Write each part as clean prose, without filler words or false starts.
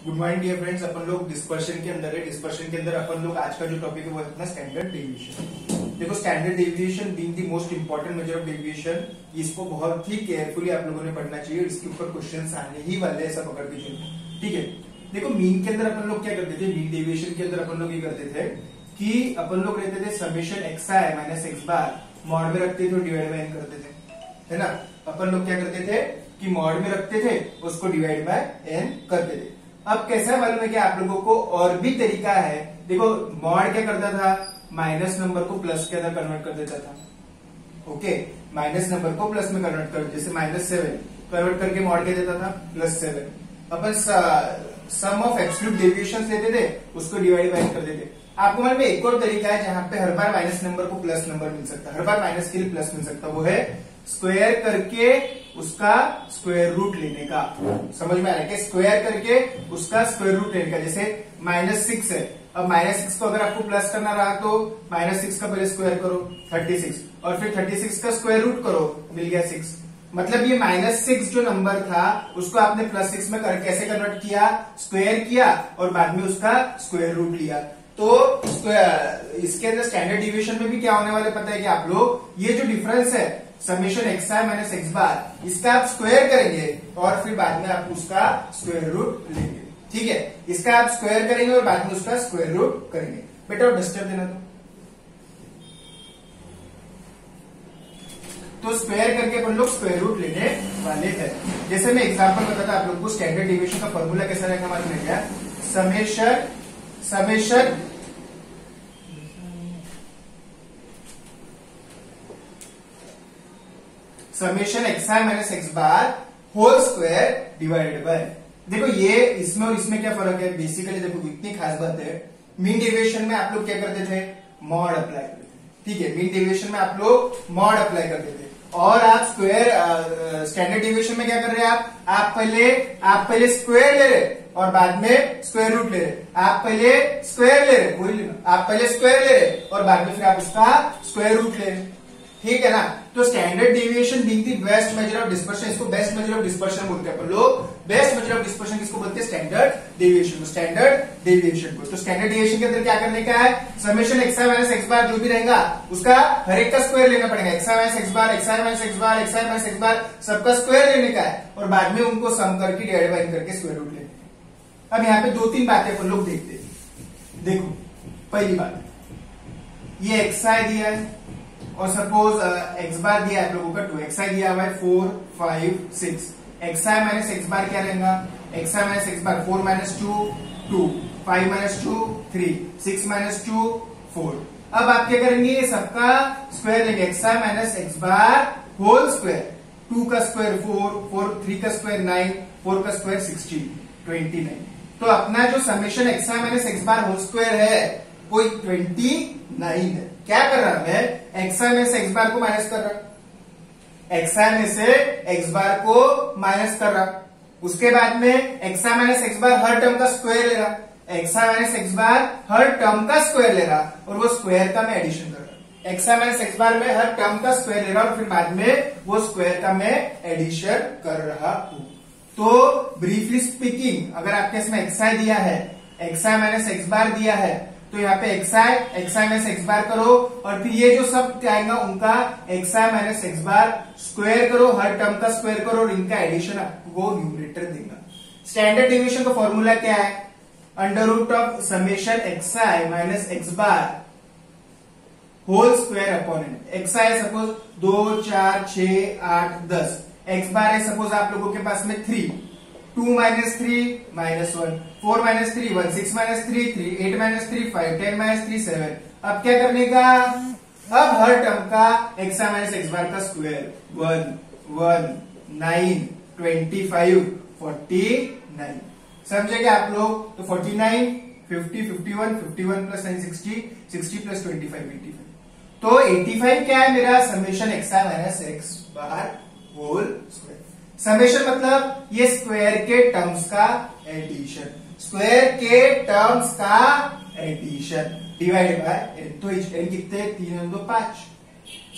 Good morning dear friends. अपन लोग dispersion के अंदर है। डिस्पर्शन के अंदर अपन लोग आज का जो टॉपिक है वो है अपना स्टैंडर्ड डेविएशन। देखो, standard deviation being the most important measure of deviation, इसको बहुत ही केयरफुली आप लोगों ने पढ़ना चाहिए। इसके ऊपर क्वेश्चंस आने ही वाले हैं, सब पकड़ के चलो, ठीक है। देखो, मीन के अंदर अपन लोग क्या करते थे, मीन डेविएशन के अंदर अपन लोग ये करते थे कि अपन लोग रहते थे समेशन एक्स आई माइनस एक्स बार मॉड में रखते थे और डिवाइड बाय एन करते थे, है ना। अपन लोग क्या करते थे कि मॉड में रखते थे, उसको डिवाइड बाय एन करते थे। अब कैसा मालूम है कि आप लोगों को और भी तरीका है। देखो, मॉड क्या करता था, माइनस नंबर को प्लस के अंदर कन्वर्ट कर देता था। ओके, माइनस नंबर को प्लस में कन्वर्ट कर, जैसे -7 कन्वर्ट करके मॉड क्या देता था, +7। अपन सम ऑफ एब्सोल्यूट डेविएशंस लेते थे, उसको डिवाइड बाय कर देते। आपको मालूम है एक और तरीका है जहां पे हर बार माइनस नंबर को प्लस नंबर मिल सकता है, हर बार माइनस के लिए प्लस मिल सकता है, वो है स्क्वायर करके उसका स्क्वायर रूट लेने का। समझ में आ रहा है कि स्क्वायर करके उसका स्क्वायर रूट लेने का। जैसे -6 है, अब -6 को अगर आपको प्लस करना रहा तो -6 का पहले स्क्वायर करो 36, और फिर 36 का स्क्वायर रूट करो, मिल गया 6। मतलब ये -6 जो नंबर था उसको आपने +6 में कैसे कन्वर्ट किया, स्क्वायर किया और बाद में उसका स्क्वायर रूट लिया। तो इसके अंदर स्टैंडर्ड डिविएशन में भी क्या होने वाले पता है कि आप लोग ये जो डिफरेंस है समेशन एक्स आई माइनस एक्स बार, इसका आप स्क्वायर करेंगे और फिर बाद में आप उसका स्क्वायर रूट लेंगे, ठीक है। इसका आप स्क्वायर करेंगे और बाद में उसका स्क्वायर रूट करेंगे। बेटा डिस्टर्ब देना तो स्क्वायर करके अपन लोग स्क्वायर रूट लेने वाले हैं। जैसे मैं एग्जांपल बताता आप लोग को, स्टैंडर्ड डिविएशन का फॉर्मूला कैसा रहेगा मालूम है क्या, summation X I minus x bar whole square divided by. देखो, ये इसमें और इसमें क्या फर्क है, बेसिकली देखो इतनी खास बात है। मीन डेविएशन में आप लोग क्या करते थे, मॉड अप्लाई करते थे, ठीक है। मीन डेविएशन में आप लोग मॉड अप्लाई करते थे, और आप स्क्वायर स्टैंडर्ड डेविएशन में क्या कर रहे हैं, आप पहले स्क्वायर ले रहे और बाद में स्क्वायर रूट ले रहे। आप पहले स्क्वायर ले रहे, वही लेना, आप पहले स्क्वायर ले रहे और बाद में फिर आप उसका स्क्वायर रूट ले रहे, ठीक है ना। तो standard deviation being the best measure of dispersion, इसको बेस्ट मेजर ऑफ डिस्पर्शन बोलते हैं अपन लोग। बेस्ट मेजर ऑफ डिस्पर्शन किसको बोलते हैं, स्टैंडर्ड डेविएशन, स्टैंडर्ड डेविएशन को। तो स्टैंडर्ड डेविएशन के अंदर क्या करने का है, समेशन एक्स आई माइनस एक्स बार जो भी रहेगा उसका हर एक का स्क्वायर लेना पड़ेगा। एक्स आई माइनस एक्स बार, एक्स आई माइनस एक्स बार, एक्स आई माइनस एक्स बार, सबका स्क्वायर लेने का है और बाद में उनको सम करके डिवाइड बाय करके स्क्वायर रूट लेने। अब यहाँ पे 2-3 बातें अपन लोग देखते हैं। देखो, पहली बात, ये एक्स आई दिया है और सपोज एक्स बार दिया है आप लोगों का 2, एक्स आई दिया हुआ है 4, 5, 6। एक्स आई माइनस एक्स बार क्या रहेगा, एक्स आई माइनस एक्स बार 4 माइनस 2 2, 5 माइनस 2 3, 6 माइनस 2 4। अब आप क्या करेंगे, ये सबका स्क्वायर लेंगे, एक्स आई minus x bar whole square, 2 का स्क्वायर 4, 3 का स्क्वायर 9, 4 का स्क्वायर 16, 29। तो अपना जो समेशन एक्स आई minus x bar whole square है वो 29 है। क्या कर रहा मैं, एक्स आई में से एक्स बार को माइनस कर रहा, एक्स आई में से एक्स बार को माइनस कर रहा। उसके बाद में एक्स आई माइनस एक्स बार हर टर्म का स्क्वायर ले रहा, एक्स आई माइनस एक्स बार हर टर्म का स्क्वायर ले रहा और वो स्क्वायर का मैं एडिशन कर रहा। एक्स आई माइनस एक्स बार में हर टर्म का स्क्वायर ले रहा और फिर बाद में वो स्क्वायर का मैं एडिशन कर रहा हूं। तो ब्रीफली स्पीकिंग, अगर आपके इसमें एक्स आई दिया है, एक्स आई माइनस एक्स बार दिया है, तो यहाँ पे एक्स आई माइनस एक्स बार करो और फिर ये जो सब आएगा उनका एक्स आई माइनस एक्स बार स्क्वायर करो, हर टर्म का स्क्वायर करो और इनका एडिशन आपको न्यूमरेटर देगा। स्टैंडर्ड डेविएशन का फॉर्मूला क्या है, under root of summation X I minus x bar whole square upon N. X I suppose 2, 4, 6, 8, 10, X bar है सपोज आप लोगों के पास में 3, 2 minus 3 -1, 4 minus 3 1, 6 minus 3 3, 8 minus 3 5, 10 minus 3 7। अब क्या करने का, अब हर टर्म का एक्स आई माइनस एक्स बार का स्क्वायर 1 1 9 25 49। समझे क्या आप लोग। तो 49 50 51 51 प्लस 9 60, 60 प्लस 25 85। तो 85 क्या है मेरा, समेशन एक्स आई minus x bar whole square. समेशन मतलब ये स्क्वायर के टर्म्स का एडिशन, स्क्वायर के टर्म्स का एडिशन डिवाइड बाय एन। तो एन कितने, 3 2 5।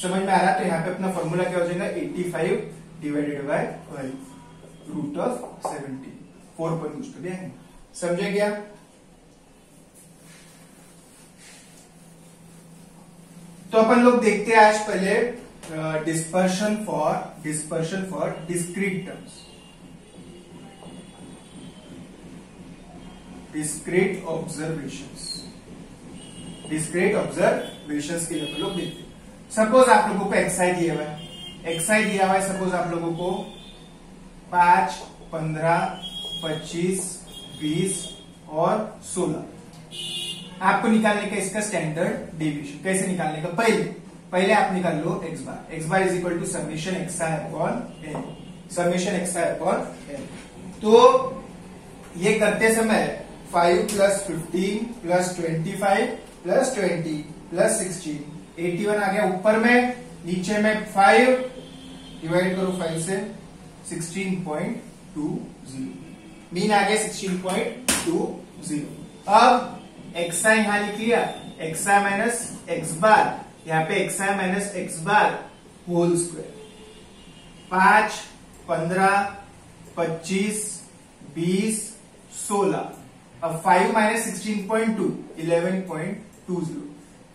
समझ में आ रहा। तो यहाँ पे अपना फॉर्मूला क्या हो जाएगा, 85 divided by 12 root of 70, 4 point कुछ तो भी आएंगे। समझे क्या? तो अपन लोग देखते हैं आज पहले dispersion for discrete terms, discrete observations के लिए अपन लोग देखते हैं। सपोज आप लोगों को एक्सआई दिया हुआ है, सपोज आप लोगों को 5, 15, 25, 20 और 16 आपको निकालने का इसका स्टैंडर्ड डेविएशन। कैसे निकालने का? पहले आप निकाल लो X bar is equal to summation X I upon N. तो ये करते समय 5 + 15 + 25 + 20 + 16 81 आ गया ऊपर में, नीचे में 5 डिवाइड करो 5 से 16.20 मीन आ गया 16.20। अब एक्सआई यहां लिख लिया, एक्सआई माइनस एक्स बार, यहां पे x i minus x bar whole square. 5, 15, 25, 20, 16। अब 5 माइनस 16.2 11.20,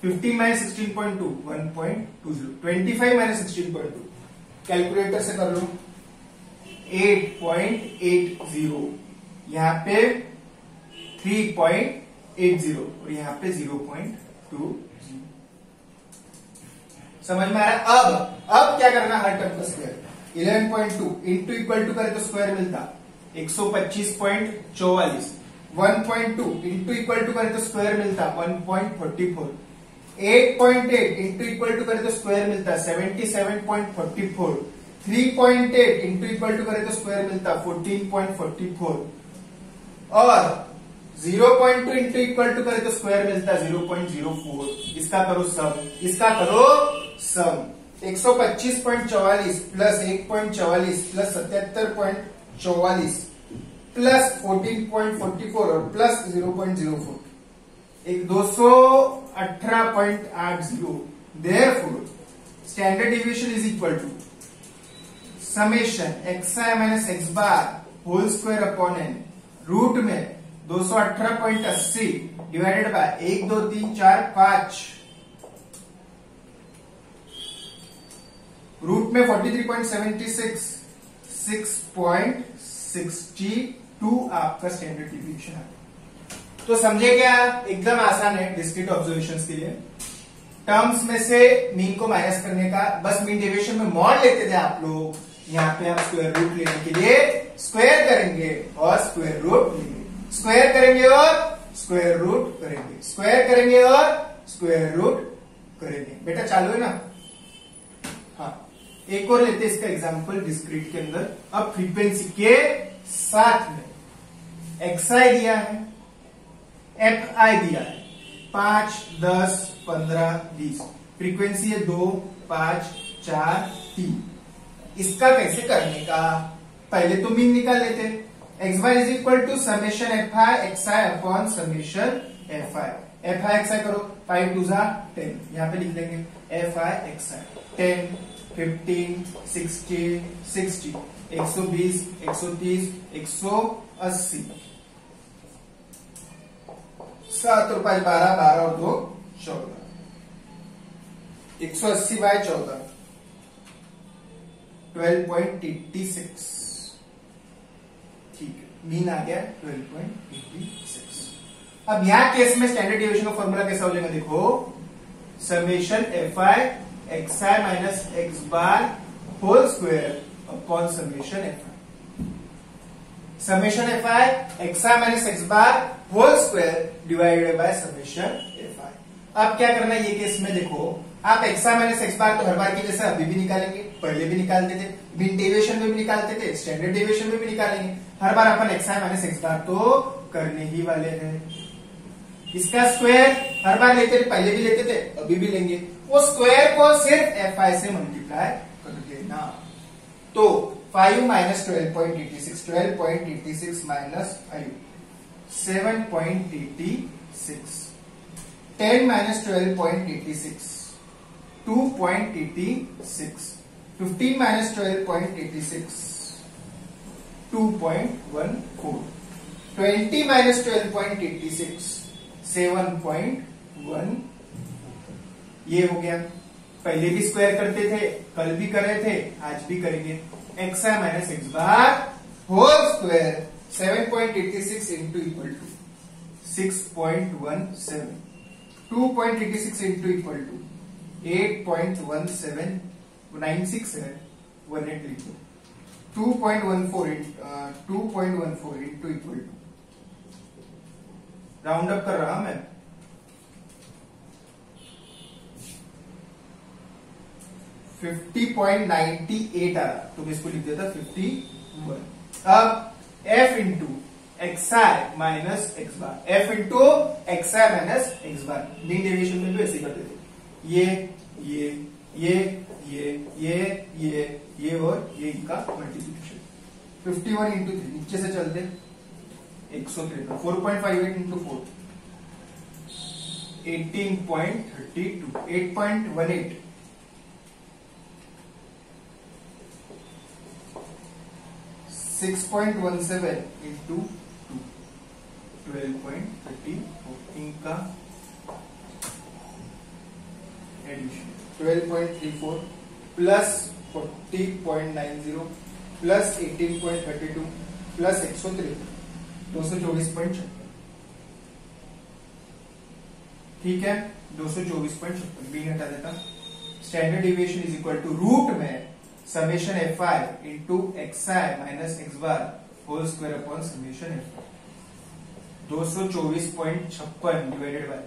15 माइनस 16.2 1.20, 25 माइनस 16.2 कैलकुलेटर से कर लो 8.80, यहां पे 3.80 और यहां पे 0.20। समझ में आ रहा है? अब क्या करना, हर टर्म का स्क्वायर 11.2 इंटू इक्वल टू करे तो स्क्वायर मिलता 125.44, 1.2 इंटू इक्वल टू करे तो स्क्वायर मिलता 1.44, 8.8 इंटू इक्वल टू करे तो स्क्वायर मिलता 77.44, 3.8 इंटू इक्वल टू करे तो स्क्वायर मिलता 14.44 और 0.2 इंटू इक्वल टू करे तो स्क्वायर मिलता 0.04। इसका करो सम 125.44 प्लस 1.44 प्लस 77.44 प्लस 14.44 और प्लस 0.04 एक 218.80। Therefore standard deviation is equal to summation x i minus x bar whole square upon n, root में 218.80 डिवाइडेड बाय 1 2 3 4 5, रूट में 43.76 6.62 आपका स्टैंडर्ड डिविएशन है। तो समझे क्या? एकदम आसान है डिस्क्रीट ऑब्जर्वेशंस के लिए। टर्म्स में से मीन को माइनस करने का, बस मीन डेविएशन में मॉड लेते थे आप लोग, यहाँ पे आप स्क्वायर रूट लेने के लिए स्क्वायर करेंगे और स्क्वायर रूट लेंगे, स्क्वायर करेंगे और स्क्वायर रूट करेंगे, स्क्वायर करेंगे और स्क्वायर रूट करेंगे। बेटा चालू है ना? हाँ, एक और लेते इसका एग्जांपल डिस्क्रीट के अंदर। अब फ्रीक्वेंसी के साथ में एक्सआई दिया है, एफआई दिया है 5, 10, 15, 20, फ्रीक्वेंसी है 2, 5, 4, 3। इसका कैसे करने का? पहले तो मीन निकाल लेते। X y is equal to summation F i x i upon summation F i x i करो 5 2 10, यहां पे लिख देंगे एफ आई एक्सआई 10, 15, 16, 60, 120, 130, 180, 7 और 5 12, 12 और 2 14, 180 बाय 14 12.86। ठीक है, मीन आ गया 12.86। अब यहां केस में स्टैंडर्ड डिविएशन का फॉर्मूला कैसा हो जाएगा? देखो, summation F i x I minus x bar whole square upon summation F i, summation F i x I minus x bar whole square divided by summation F i. अब क्या करना है ये केस में? देखो, आप एक्स आई minus x bar तो हर बार की जैसे अभी भी निकालेंगे, पहले भी निकालते थे, मीन डेविएशन में भी निकालते थे, स्टैंडर्ड डेविएशन में भी निकालेंगे। हर बार अपन एक्स आई माइनस एक्स बार तो करने ही वाले हैं। इसका स्क्वायर हर बार लेते थे, पहले भी लेते थे, अभी भी लेंगे। वो स्क्वायर को सिर्फ एफ आई से मल्टीप्लाई कर देना। तो 5 minus 12.86, 12.86 minus 5 7.86, 10 minus 12.86 2.86, 15 minus 12.86 2.14, 20 minus 12.86 7.1 ये हो गया। पहले भी स्क्वायर करते थे, कल भी कर रहे थे, आज भी करेंगे। X I minus x bar whole square 7.86 into equal to 6.17 2.86 into equal to 8.1796 है 18 लिख दो 2.14 into equal to round up कर रहा मैं 50.98 आ रहा तो मैं इसको लिख देता 51। अब f इंटू एक्स आई माइनस एक्स बार f इंटू एक्स आई माइनस एक्स बार मीन डेविएशन में भी ऐसे करते थे ये और ये इनका मल्टीप्लिकेशन 51 इंटू 3 नीचे से चलते 153 4.58 इंटू 4 18.32 8.18 6.17 इंटू 2 12.34 इनका एडिशन 12.34 प्लस 40.90 प्लस 18.32 प्लस 103 224.56 ठीक है 224.56 बी हटा देता। Standard deviation is equal to root में summation F I into X I minus x bar whole square upon summation F 224.56 divided by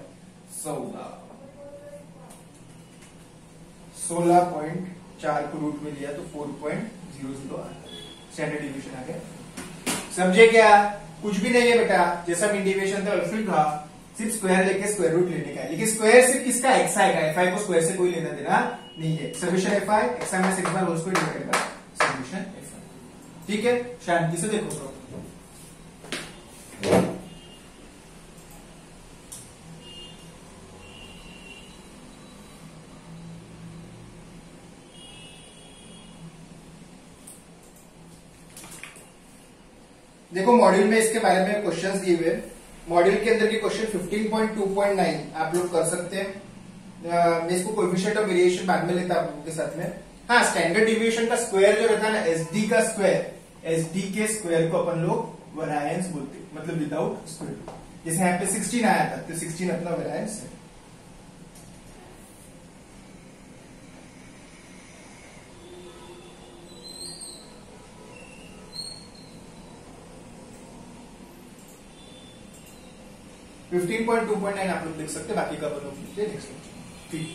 16.4 को रूट में लिया तो 4.00 आ स्टैंडर्ड डिविएशन आ गया। समझे क्या? कुछ भी नहीं है बेटा, जैसा मीन डेविएशन था वैसे था, सिर्फ स्क्वायर लेके स्क्वायर रूट लेने का है। लेकिन स्क्वायर सिर्फ किसका एक्स आई का, एफ आई को स्क्वायर से कोई लेना देना नहीं है। Summation F i x I minus x bar whole square divided by summation F i. ठीक है, शांति से देखो तो देखो मॉड्यूल में इसके बारे में क्वेश्चंस दिए हुए। मॉड्यूल के अंदर के क्वेश्चन 15.2.9 आप लोग कर सकते हैं। मैं इसको कोएफिशिएंट ऑफ वेरिएशन बाद में लेता आप लोगों के साथ में। हाँ, स्टैंडर्ड डिविएशन का स्क्वायर जो रहता है ना, एसडी का स्क्वायर, एसडी के स्क्वायर को अपन लोग वेरिएंस बोलते हैं, मतलब विदाउट स्क्वायर रूट। जैसे यहाँ पे 16 आया था तो 16 अपना वेरिएंस है। आप लोग देख सकते हैं, बाकी का अपन लोग नेक्स्ट। ठीक।